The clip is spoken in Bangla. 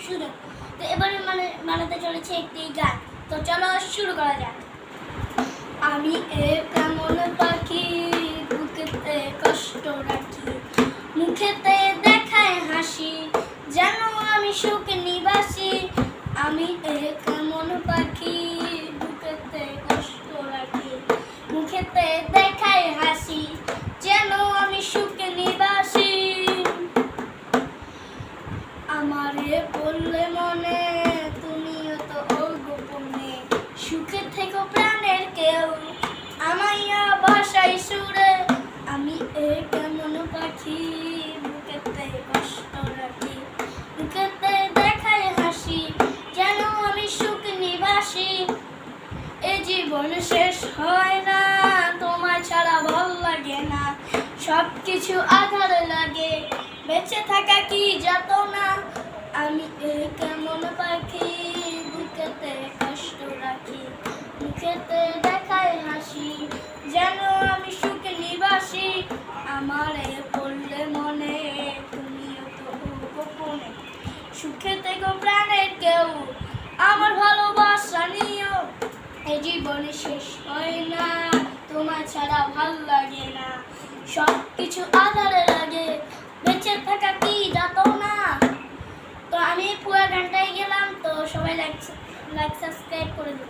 সুজন। তো এবারে বানাতে চলেছে একটি গান। তো চলো শুরু করা যাক। আমি কেমন পাখি, বুকেতে কষ্ট রাখি, মুখেতে দেখায় হাসি, যেন আমি সুখ নিবাসী। আমি কেমন পাখি, বুকেতে কষ্ট রাখি, মুখেতে দেখায় হাসি, যেন আমি সুখ নিবাসী। আমারে বললে মনে, তুমিও তো গোপনে, সুখে থেকো প্রাণের কেউ, আমাইয়া ভাষাই সুরে। আমি কেমন পাখি, বুকেতে কষ্ট রাখি, মুখেতে দেখায় হাসি, যেন আমি সুখ নিবাসী। এ জীবন শেষ হয় না, তোমার ছাড়া ভাল লাগে না, সবকিছু আধার লাগে, বেঁচে থাকা কি যত না। আমি কেমন পাখি, বুকেতে কষ্ট রাখি, মুখেতে দেখায় হাসি, যেন আমি সুখ নিবাসী। আমারে পড়লে মনে, তুমিও তো গোপনে, সুখে থেকো প্রাণের কেউ, আমার ভালোবাসা নিও। এই জীবনে শেষ হয় না, তোমার ছাড়া ভাল লাগে না, সবকিছু আধারে লাগে, বেঁচে থাকা কি যত না। তো আমি পুরো গানটাই গেলাম। তো সবাই লাইক সাবস্ক্রাইব করে দেবেন।